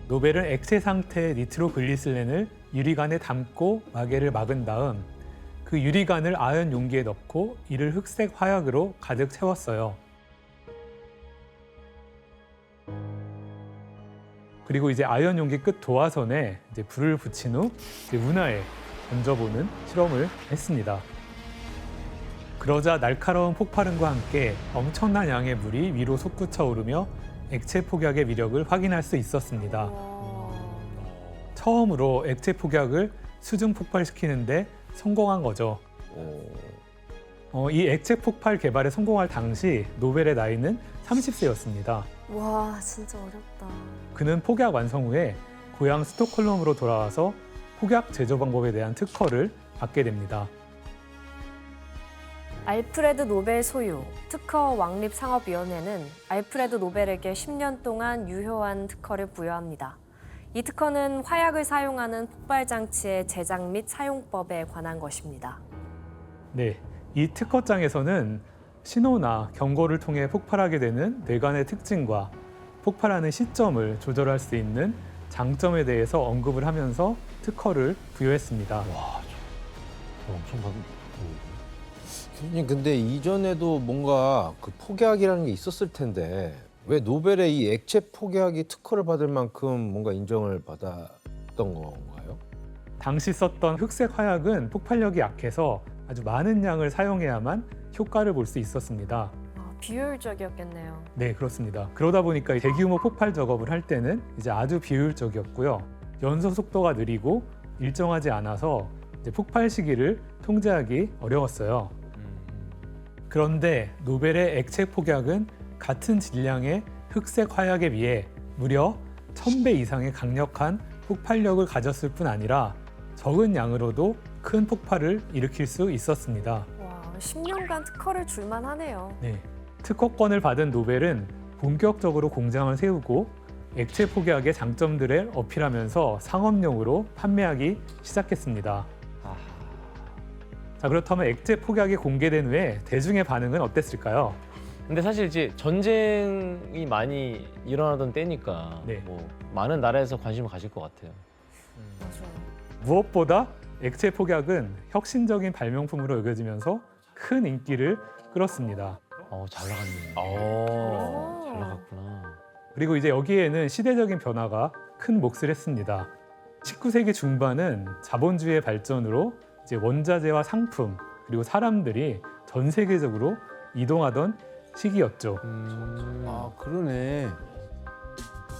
노벨은 액체 상태의 니트로글리슬렌을 유리관에 담고 마개를 막은 다음 그 유리관을 아연 용기에 넣고 이를 흑색 화약으로 가득 채웠어요. 그리고 이제 아연 용기 끝 도화선에 이제 불을 붙인 후 이제 운하에 던져보는 실험을 했습니다. 그러자 날카로운 폭발음과 함께 엄청난 양의 물이 위로 솟구쳐 오르며 액체 폭약의 위력을 확인할 수 있었습니다. 처음으로 액체 폭약을 수중 폭발시키는데 성공한 거죠. 이 액체 폭발 개발에 성공할 당시 노벨의 나이는 30세였습니다. 와, 진짜 어렵다. 그는 폭약 완성 후에 고향 스톡홀름으로 돌아와서 폭약 제조 방법에 대한 특허를 받게 됩니다. 알프레드 노벨 소유 특허 왕립 상업위원회는 알프레드 노벨에게 10년 동안 유효한 특허를 부여합니다. 이 특허는 화약을 사용하는 폭발 장치의 제작 및 사용법에 관한 것입니다. 네, 이 특허장에서는 신호나 경고를 통해 폭발하게 되는 뇌관의 특징과 폭발하는 시점을 조절할 수 있는 장점에 대해서 언급을 하면서 특허를 부여했습니다. 와, 엄청 많. 교수님, 근데 이전에도 뭔가 그 폭약이라는 게 있었을 텐데 왜 노벨의 이 액체 폭약이 특허를 받을 만큼 뭔가 인정을 받았던 건가요? 당시 썼던 흑색 화약은 폭발력이 약해서 아주 많은 양을 사용해야만 효과를 볼 수 있었습니다. 비효율적이었겠네요. 네, 그렇습니다. 그러다 보니까 대규모 폭발 작업을 할 때는 이제 아주 비효율적이었고요. 연소 속도가 느리고 일정하지 않아서 이제 폭발 시기를 통제하기 어려웠어요. 그런데 노벨의 액체 폭약은 같은 질량의 흑색 화약에 비해 무려 1000배 이상의 강력한 폭발력을 가졌을 뿐 아니라 적은 양으로도 큰 폭발을 일으킬 수 있었습니다. 와, 10년간 특허를 줄만 하네요. 네, 특허권을 받은 노벨은 본격적으로 공장을 세우고 액체 폭약의 장점들을 어필하면서 상업용으로 판매하기 시작했습니다. 자, 그렇다면 액체 폭약이 공개된 후에 대중의 반응은 어땠을까요? 근데 사실 이제 전쟁이 많이 일어나던 때니까 네. 뭐 많은 나라에서 관심을 가질 것 같아요. 맞아요. 무엇보다 액체 폭약은 혁신적인 발명품으로 여겨지면서 큰 인기를 끌었습니다. 잘 나갔네. 오. 잘 나갔구나. 그리고 이제 여기에는 시대적인 변화가 큰 몫을 했습니다. 19세기 중반은 자본주의의 발전으로 이제 원자재와 상품 그리고 사람들이 전 세계적으로 이동하던 시기였죠. 아, 그러네.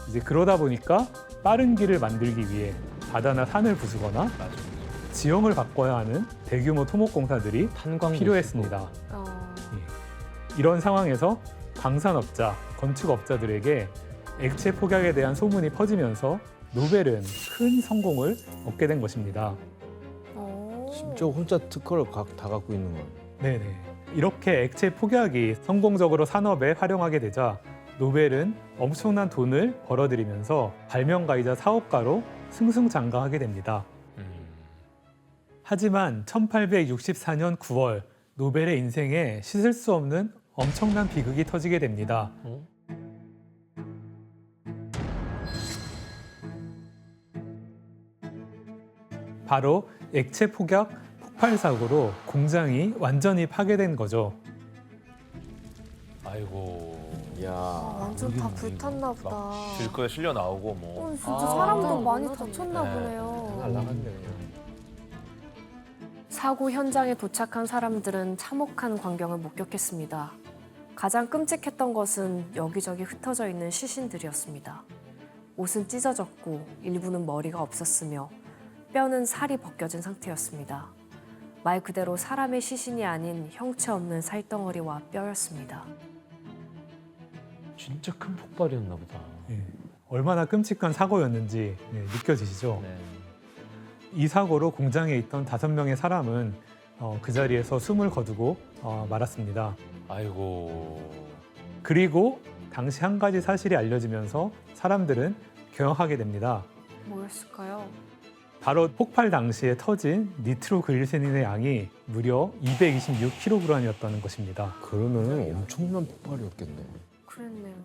이제 그러다 보니까 빠른 길을 만들기 위해 바다나 산을 부수거나 지형을 바꿔야 하는 대규모 토목공사들이 탄광도 필요했습니다. 이런 상황에서 방산업자, 건축업자들에게 액체 폭약에 대한 소문이 퍼지면서 노벨은 큰 성공을 얻게 된 것입니다. 진짜 혼자 특허를 다 갖고 있는 건. 네네. 이렇게 액체 폭약이 성공적으로 산업에 활용하게 되자 노벨은 엄청난 돈을 벌어들이면서 발명가이자 사업가로 승승장구하게 됩니다. 하지만 1864년 9월 노벨의 인생에 씻을 수 없는 엄청난 비극이 터지게 됩니다. 바로 액체 폭약 폭발 사고로 공장이 완전히 파괴된 거죠. 아이고. 야, 완전 다 불탔나 보다. 길거리에 실려 나오고 뭐. 진짜 사람도 많이 네. 다쳤나 보네요. 날라갔네. 사고 현장에 도착한 사람들은 참혹한 광경을 목격했습니다. 가장 끔찍했던 것은 여기저기 흩어져 있는 시신들이었습니다. 옷은 찢어졌고 일부는 머리가 없었으며 뼈는 살이 벗겨진 상태였습니다. 말 그대로 사람의 시신이 아닌 형체 없는 살덩어리와 뼈였습니다. 진짜 큰 폭발이었나 보다. 예, 얼마나 끔찍한 사고였는지 느껴지시죠? 네. 이 사고로 공장에 있던 5명의 사람은 그 자리에서 숨을 거두고 말았습니다. 아이고. 그리고 당시 한 가지 사실이 알려지면서 사람들은 경악하게 됩니다. 뭐였을까요? 바로 폭발 당시에 터진 니트로글리세린의 양이 무려 226kg이었다는 것입니다. 그러면 엄청난 폭발이었겠네. 그랬네요.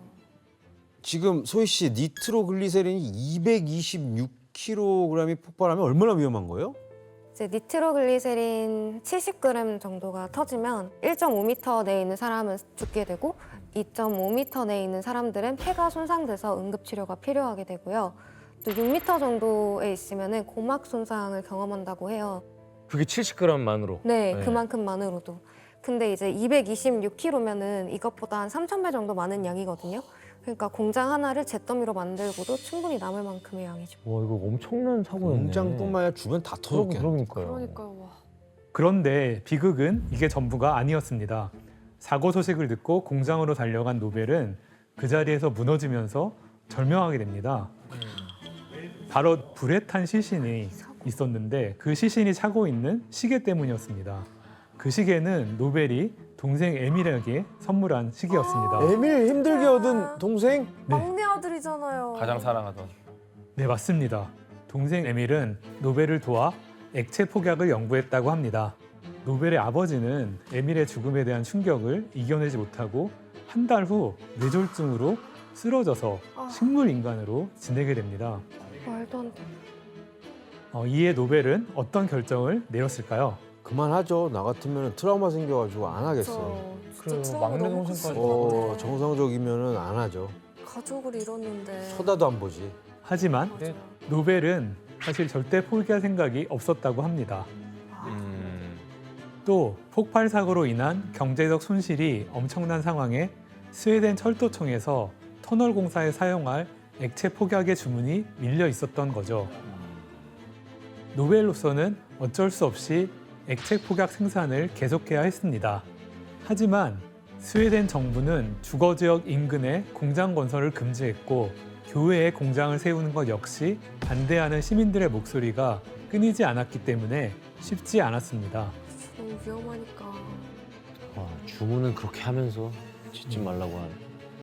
지금 소희 씨 니트로글리세린이 226kg이 폭발하면 얼마나 위험한 거예요? 이제 니트로글리세린 70g 정도가 터지면 1.5m 내에 있는 사람은 죽게 되고 2.5m 내에 있는 사람들은 폐가 손상돼서 응급치료가 필요하게 되고요. 또 6m 정도에 있으면 고막 손상을 경험한다고 해요. 그게 70g만으로. 네, 네. 그만큼만으로도. 근데 이제 226kg면은 이것보다 한 3,000배 정도 많은 양이거든요. 그러니까 공장 하나를 잿더미로 만들고도 충분히 남을 만큼의 양이죠. 와 이거 엄청난 사고였네. 공장뿐만 아니라 주변 다 터졌겠네. 그러니까요. 그러니까요. 와. 그런데 비극은 이게 전부가 아니었습니다. 사고 소식을 듣고 공장으로 달려간 노벨은 그 자리에서 무너지면서 절명하게 됩니다. 바로 불에 탄 시신이 있었는데 그 시신이 차고 있는 시계 때문이었습니다. 그 시계는 노벨이 동생 에밀에게 선물한 시계였습니다. 에밀 힘들게 얻은 동생? 막내 아들이잖아요. 가장 사랑하던. 네, 맞습니다. 동생 에밀은 노벨을 도와 액체 폭약을 연구했다고 합니다. 노벨의 아버지는 에밀의 죽음에 대한 충격을 이겨내지 못하고 한 달 후 뇌졸중으로 쓰러져서 식물 인간으로 지내게 됩니다. 말도 안 돼. 이에 노벨은 어떤 결정을 내렸을까요? 그만하죠. 나 같으면 트라우마 생겨가지고 안 하겠어. 진짜 그래요, 트라우마 막내 너무 동생까지. 컸을 것 같아. 정상적이면은 안 하죠. 가족을 잃었는데. 쳐다도 안 보지. 하지만 맞아요. 노벨은 사실 절대 포기할 생각이 없었다고 합니다. 또 폭발 사고로 인한 경제적 손실이 엄청난 상황에 스웨덴 철도청에서 터널 공사에 사용할 액체 폭약의 주문이 밀려 있었던 거죠. 노벨로서는 어쩔 수 없이 액체 폭약 생산을 계속해야 했습니다. 하지만 스웨덴 정부는 주거 지역 인근에 공장 건설을 금지했고 교외에 공장을 세우는 것 역시 반대하는 시민들의 목소리가 끊이지 않았기 때문에 쉽지 않았습니다. 너무 위험하니까. 와, 주문은 그렇게 하면서 짓지 말라고 하는.